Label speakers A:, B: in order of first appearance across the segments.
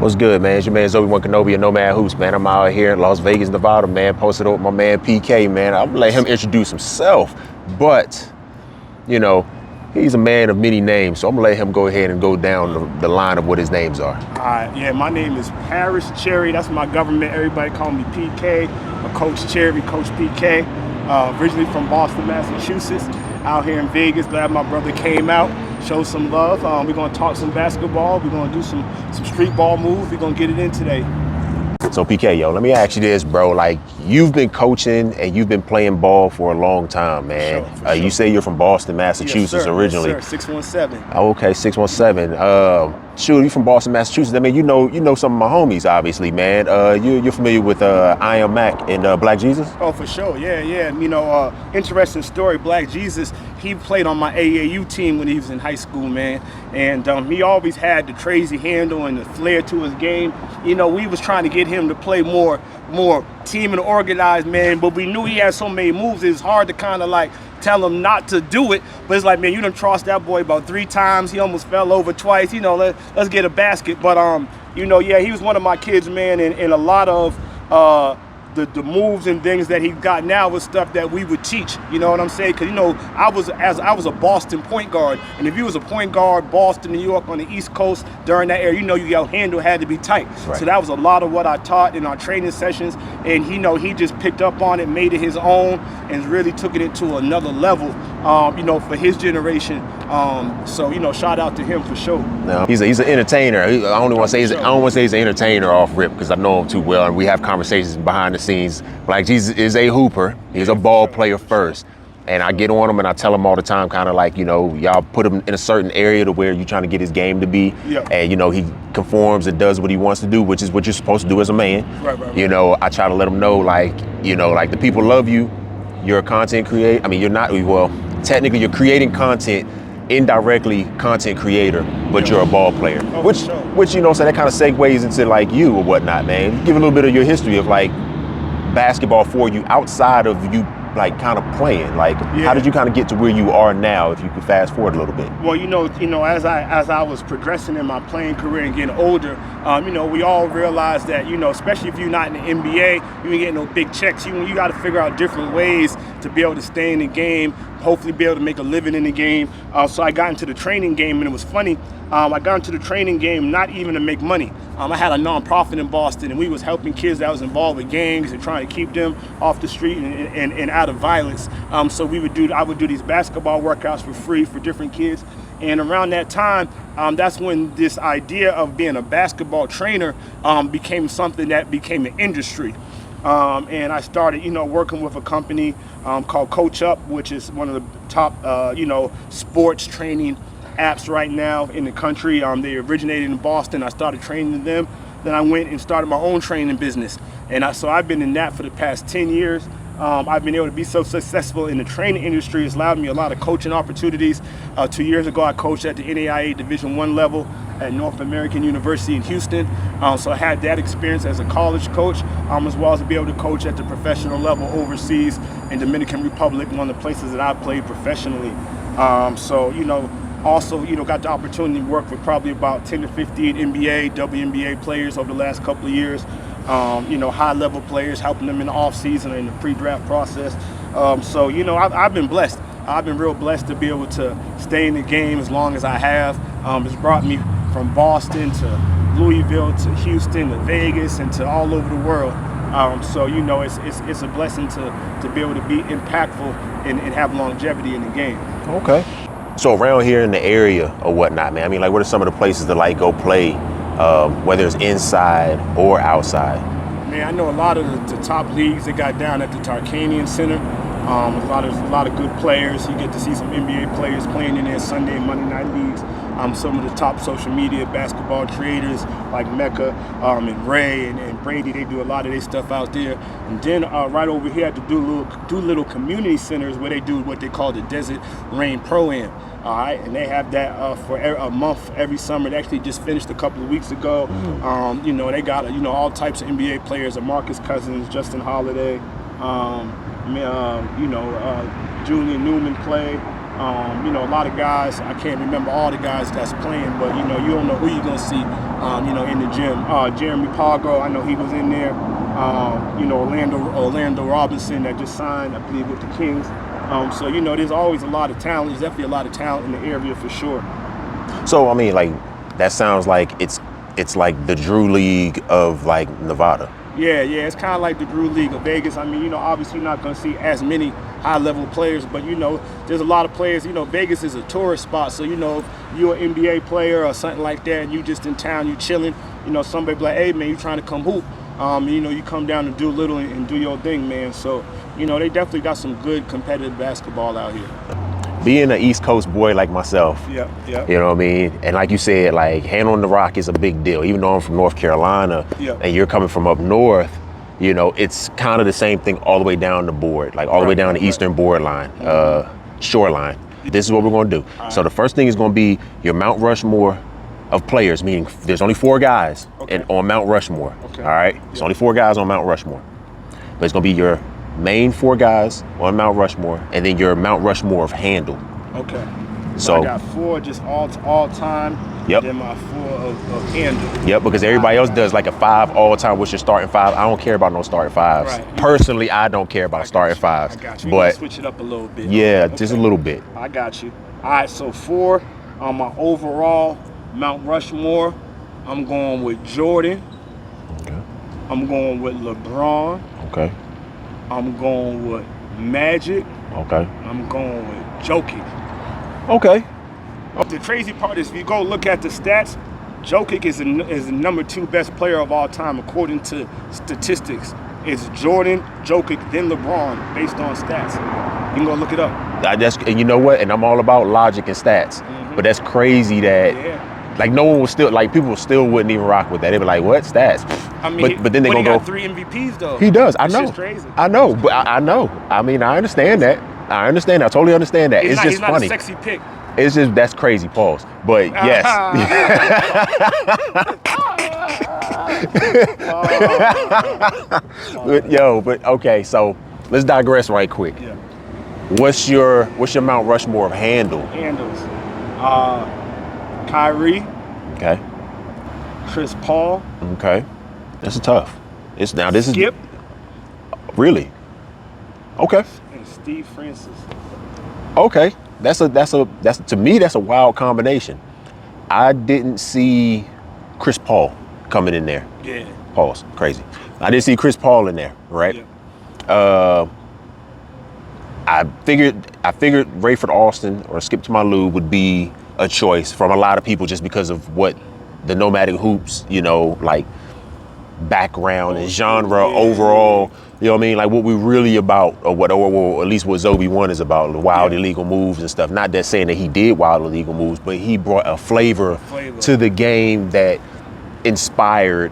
A: What's good, man? It's your man Zoe Kenobi of Nomadhoops, man. I'm out here in Las Vegas, Nevada, man. Posted up with my man PK, man. I'm gonna let him introduce himself, but you know, he's a man of many names, so I'm gonna let him go ahead and go down the line of what his names are.
B: All right, yeah, my name is Paris Cherry. That's my government. Everybody call me PK, or Coach Cherry, Coach PK. Originally from Boston, Massachusetts. Out here in Vegas. Glad my brother came out, showed some love. We're gonna talk some basketball. We're gonna do some street ball moves. We're gonna get it in today.
A: So PK, yo, let me ask you this, bro. Like, you've been coaching and you've been playing ball for a long time, man.
B: For sure.
A: You say you're from Boston, Massachusetts,
B: yes, sir.
A: originally.
B: Yes, sir. 617.
A: Okay, 617. Shoot, you from Boston, Massachusetts. I mean, you know some of my homies, obviously, man. You're familiar with I Am Mac and Black Jesus?
B: Oh, for sure. Yeah. You know, interesting story. Black Jesus, he played on my AAU team when he was in high school, man. And he always had the crazy handle and the flair to his game. You know, we was trying to get him to play more team and organized, man. But we knew he had so many moves. It was hard to kind of like tell him not to do it. But it's like, man, you done crossed that boy about 3 times. He almost fell over twice. You know, let's get a basket. But you know, yeah, he was one of my kids, man. And a lot of the moves and things that he got now was stuff that we would teach, you know what I'm saying? Because, you know, I was a Boston point guard, and if you was a point guard, Boston, New York, on the East Coast during that era, you know, your handle had to be tight.
A: Right.
B: So that was a lot of what I taught in our training sessions, and he just picked up on it, made it his own, and really took it into another level, you know, for his generation. So, you know, shout out to him for sure.
A: No, he's an entertainer. I don't want to say he's an entertainer off rip, because I know him too well, and we have conversations behind the scenes. Black Jesus is a hooper. He's a ball player first. And I get on him and I tell him all the time, kind of like, you know, y'all put him in a certain area to where you're trying to get his game to be.
B: Yeah.
A: And, you know, he conforms and does what he wants to do, which is what you're supposed to do as a man.
B: Right.
A: You know, I try to let him know, like, you know, like, the people love you. You're a content creator. I mean, you're not, well, technically you're creating content, indirectly content creator, but you're a ball player.
B: Oh,
A: which, you know, so that kind of segues into like you or whatnot, man. Give a little bit of your history of like basketball for you outside of you like kind of playing. Like, how did you kind of get to where you are now, if you could fast forward a little bit?
B: Well, you know, as I was progressing in my playing career and getting older, you know, we all realized that, you know, especially if you're not in the NBA, you ain't getting no big checks. You got to figure out different ways to be able to stay in the game, hopefully be able to make a living in the game. So I got into the training game, and it was funny. I got into the training game not even to make money. I had a nonprofit in Boston, and we was helping kids that was involved with gangs and trying to keep them off the street and out of violence. So I would do these basketball workouts for free for different kids. And around that time, that's when this idea of being a basketball trainer became something that became an industry. And I started, you know, working with a company called Coach Up, which is one of the top, you know, sports training apps right now in the country. They originated in Boston. I started training them. Then I went and started my own training business. And so I've been in that for the past 10 years. I've been able to be so successful in the training industry. It's allowed me a lot of coaching opportunities. 2 years ago, I coached at the NAIA Division I level at North American University in Houston. So I had that experience as a college coach, as well as to be able to coach at the professional level overseas in Dominican Republic, one of the places that I played professionally. So, you know, also, you know, got the opportunity to work with probably about 10 to 15 NBA, WNBA players over the last couple of years. You know, high-level players, helping them in the off-season or in the pre-draft process. So, you know, I've been blessed. I've been real blessed to be able to stay in the game as long as I have. It's brought me from Boston to Louisville to Houston to Vegas and to all over the world. So, you know, it's a blessing to be able to be impactful and have longevity in the game.
A: Okay. So around here in the area or whatnot, man, I mean, like, what are some of the places that like go play, whether it's inside or outside?
B: Man, I know a lot of the top leagues that got down at the Tarkanian Center. A lot of good players. You get to see some NBA players playing in their Sunday and Monday night leagues. Some of the top social media basketball creators like Mecca and Ray and Brady, they do a lot of their stuff out there. And then right over here at the Doolittle Community Centers, where they do what they call the Desert Rain Pro-Am. All right, and they have that for a month every summer. They actually just finished a couple of weeks ago. You know, they got all types of NBA players: Marcus Cousins, Justin Holiday, you know, Julian Newman play. You know, a lot of guys, I can't remember all the guys that's playing, but, you know, you don't know who you're going to see, you know, in the gym. Jeremy Pargo, I know he was in there. You know, Orlando Robinson that just signed, I believe, with the Kings. So, you know, there's always a lot of talent. There's definitely a lot of talent in the area for sure.
A: So, I mean, like, that sounds like it's like the Drew League of, like, Nevada.
B: Yeah, it's kind of like the Drew League of Vegas. I mean, you know, obviously you're not going to see as many high-level players, but, you know, there's a lot of players. You know, Vegas is a tourist spot, so, you know, if you're an NBA player or something like that and you just in town, you chilling, you know, somebody be like, hey, man, you trying to come hoop. You know, you come down and do a little and do your thing, man. So, you know, they definitely got some good competitive basketball out here.
A: Being an East Coast boy like myself,
B: Yeah.
A: you know what I mean? And like you said, like, handling the rock is a big deal. Even though I'm from North Carolina and you're coming from up north, you know, it's kind of the same thing all the way down the board, like all the way down the eastern board line, shoreline. This is what we're going to do. So the first thing is going to be your Mount Rushmore of players, meaning there's only 4 guys on Mount Rushmore. All right? There's only 4 guys on Mount Rushmore. But it's going to be your main 4 guys on Mount Rushmore, and then your Mount Rushmore of handle.
B: Okay.
A: So
B: I got 4 just all time.
A: Yep.
B: Then my 4 of handle.
A: Yep, because everybody else does like a 5 all time. What's your starting 5? I don't care about no starting 5s.
B: Right.
A: Personally, I don't care about starting 5s.
B: I got you.
A: But
B: switch it up a little bit.
A: yeah, just a little bit.
B: I got you. All right, so 4 on my overall Mount Rushmore, I'm going with Jordan.
A: Okay.
B: I'm going with LeBron.
A: Okay.
B: I'm going with Magic.
A: Okay.
B: I'm going with Jokic.
A: Okay.
B: The crazy part is if you go look at the stats, Jokic is the number 2 best player of all time according to statistics. It's Jordan, Jokic, then LeBron based on stats. You can go look it up.
A: And you know what? And I'm all about logic and stats. But that's crazy that like no one was still like people still wouldn't even rock with that. They'd be like, "What stats?"
B: I mean,
A: but then they
B: he
A: gonna
B: got 3 MVPs though.
A: He does. I
B: That
A: know.
B: shit's crazy.
A: I know. But I know. I mean, I understand that. I totally understand that. It's just
B: he's not
A: funny.
B: a sexy pick.
A: It's just that's crazy. Pause. But yes. But okay. So let's digress right quick.
B: Yeah.
A: What's your Mount Rushmore of handle?
B: Handles. Kyrie.
A: Okay.
B: Chris Paul.
A: Okay. That's tough. This
B: Skip.
A: is really okay.
B: And Steve Francis.
A: Okay. That's to me that's a wild combination. I didn't see Chris Paul coming in there.
B: Yeah.
A: Pause. Crazy. I didn't see Chris Paul in there, right? Yeah. I figured Rayford Austin or Skip to My Lou would be a choice from a lot of people just because of what the Nomadic Hoops, you know, like background and genre overall, you know what I mean? Like what we really about or at least what Zobe 1 is about, the wild illegal moves and stuff. Not that saying that he did wild illegal moves, but he brought a flavor to the game that inspired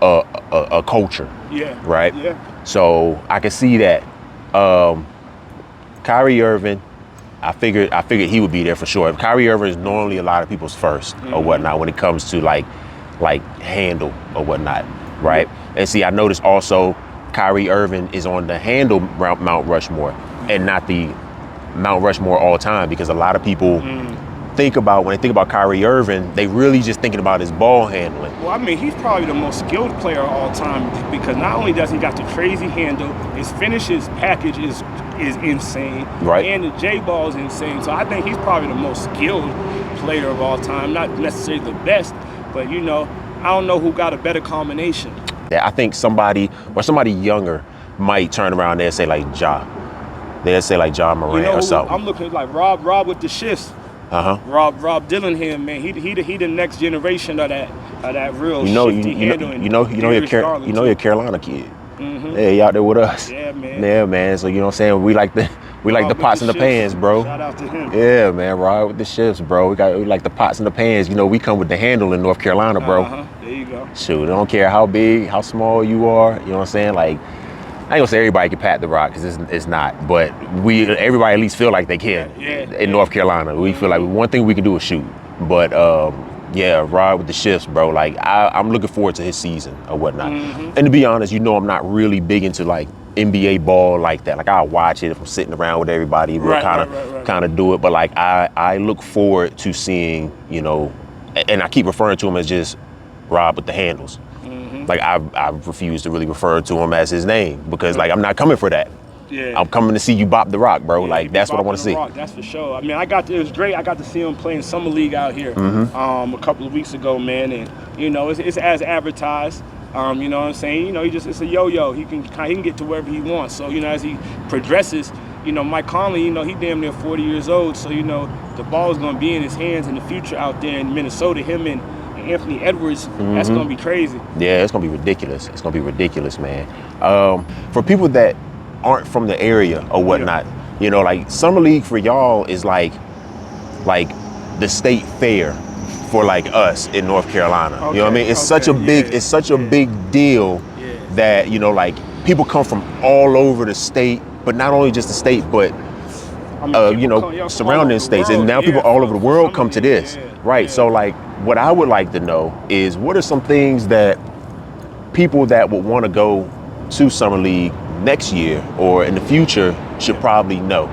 A: a culture. Yeah. Right? Yeah. So I can see that. Kyrie Irving, I figured he would be there for sure. Kyrie Irving is normally a lot of people's first or whatnot when it comes to like handle or whatnot, right? And see, I noticed also Kyrie Irving is on the handle Mount Rushmore and not the Mount Rushmore all time because a lot of people when they think about Kyrie Irving, they really just thinking about his ball handling.
B: Well, I mean, he's probably the most skilled player of all time because not only does he got the crazy handle, his finishes package is insane,
A: right?
B: And the J-ball is insane. So I think he's probably the most skilled player of all time. Not necessarily the best, but you know, I don't know who got a better combination.
A: I think somebody younger might turn around there and say like Ja. They'll say like Ja Morant or something.
B: I'm looking like Rob with the shifts. Rob Dillingham, man, he the next generation of that real shifty handling.
A: You know you're a Carolina kid. Yeah, he out there with us.
B: Yeah, man.
A: Yeah, man. So you know what I'm saying? We like the pots and the pans, bro.
B: Shout out to him.
A: Yeah, man. Rob with the shifts, bro. We like the pots and the pans. You know, we come with the handle in North Carolina, bro.
B: There you go.
A: Shoot, I don't care how big, how small you are. You know what I'm saying? Like, I ain't gonna say everybody can pat the rock because it's not, but everybody at least feel like they can in North Carolina. We feel like one thing we can do is shoot. But Rod with the shifts, bro. Like I'm looking forward to his season or whatnot. And to be honest, you know I'm not really big into like NBA ball like that. Like I watch it if I'm sitting around with everybody, we'll kind of do it. But like I look forward to seeing, you know, and I keep referring to him as just Rob with the handles. Like I refuse to really refer to him as his name because like I'm not coming for that.
B: Yeah.
A: I'm coming to see you bop the rock, bro.
B: Yeah,
A: like that's what I want to see.
B: Rock, that's for sure. I mean, it was great. I got to see him play in summer league out here a couple of weeks ago, man. And you know, it's as advertised. You know what I'm saying? You know, it's a yo-yo. He can get to wherever he wants. So you know, as he progresses, you know, Mike Conley, you know, he damn near 40 years old. So you know, the ball is going to be in his hands in the future out there in Minnesota. Him and Anthony Edwards, that's going to be crazy.
A: Yeah, it's going to be ridiculous. It's going to be ridiculous, man. For people that aren't from the area or whatnot, you know, like summer league for y'all is like the state fair for like us in North Carolina. You know what I mean? It's such a big deal that, you know, like people come from all over the state, but not only just the state, but you know, surrounding states, and now people all over the world come to this, right? So like, what I would like to know is what are some things that people that would want to go to summer league next year or in the future should probably know?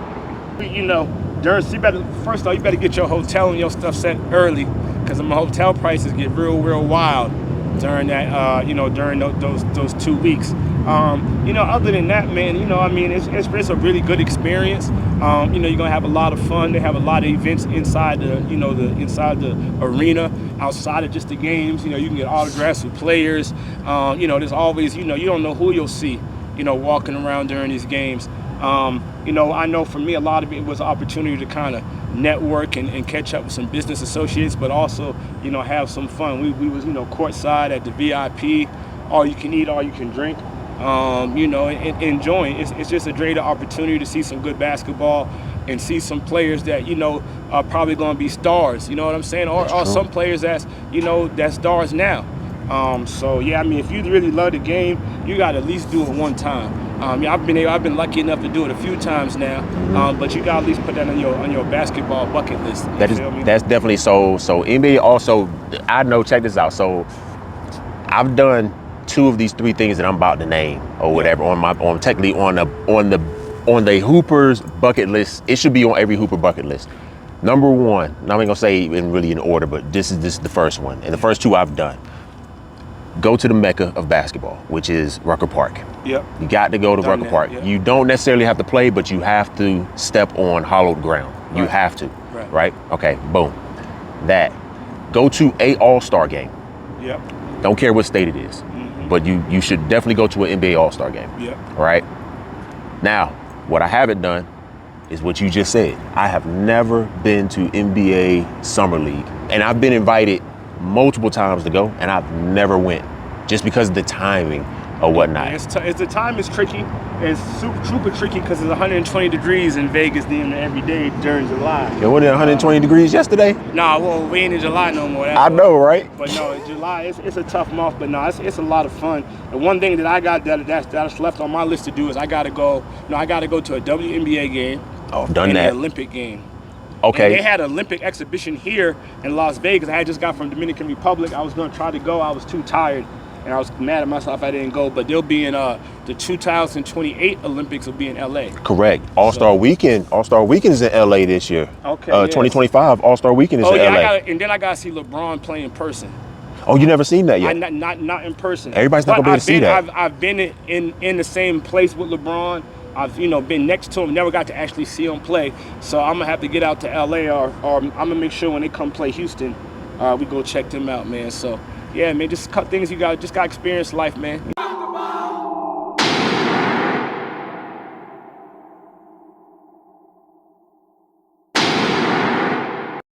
B: You know, first of all, you better get your hotel and your stuff set early, because the hotel prices get real wild during that, you know, during those 2 weeks. You know, other than that, man, you know, I mean, it's a really good experience. You know, you're gonna have a lot of fun. They have a lot of events inside the, you know, inside the arena, outside of just the games. You know, you can get autographs with players. You know, there's always, you know, you don't know who you'll see, you know, walking around during these games. You know, I know for me, a lot of it was an opportunity to kind of network and catch up with some business associates, but also, you know, have some fun. We was, you know, courtside at the VIP, all you can eat, all you can drink. You know, enjoying. It's just a great opportunity to see some good basketball and see some players that, you know, are probably going to be stars. You know what I'm saying? Or some players that's, you know, that's stars now. So yeah, I mean, if you really love the game, you got to at least do it one time. Yeah, I've been lucky enough to do it a few times now, but you got to at least put that on your basketball bucket list.
A: That's definitely so. So NBA also, I know. Check this out. So I've done 2 of these 3 things that I'm about to name or whatever on the Hoopers bucket list. It should be on every Hooper bucket list. Number 1, I'm not gonna say in order, but this is the first one, and the first 2 I've done. Go to the Mecca of basketball, which is Rucker Park.
B: Yep.
A: You got to go to Rucker Park. Yep. You don't necessarily have to play, but you have to step on hollowed ground. You have to, right? Okay, boom. That. Go to a All-Star game.
B: Yep.
A: Don't care what state it is, but you should definitely go to an NBA All-Star game.
B: Yep.
A: All right? Now, what I haven't done is what you just said. I have never been to NBA Summer League, and I've been invited multiple times to go, and I've never went just because of the timing or whatnot.
B: The time is tricky. It's super tricky because it's 120 degrees in Vegas every day during July.
A: Yeah, what, 120 degrees yesterday?
B: Nah, well, we ain't in July no more.
A: I know, right?
B: But no, July, it's a tough month, but no, it's a lot of fun. And one thing that I got that's left on my list to do is I got to go to a WNBA game.
A: Oh, I've done
B: and
A: that.
B: An Olympic game.
A: Okay.
B: And they had an Olympic exhibition here in Las Vegas. I had just got from Dominican Republic. I was going to try to go. I was too tired, and I was mad at myself I didn't go. But they'll be in the 2028 Olympics will be in LA. Correct.
A: All-Star Weekend. All-Star Weekend is in LA this year.
B: Okay.
A: 2025 All-Star Weekend is in LA.
B: And then I got to see LeBron play in person.
A: Oh, you never seen that yet?
B: Not in person.
A: Everybody's not going to be able to see that.
B: I've been in the same place with LeBron. I've, you know, been next to him, never got to actually see him play. So I'm gonna have to get out to LA, or I'm gonna make sure when they come play Houston, we go check them out, man. So yeah, man, just cut things. You just got to experience life, man.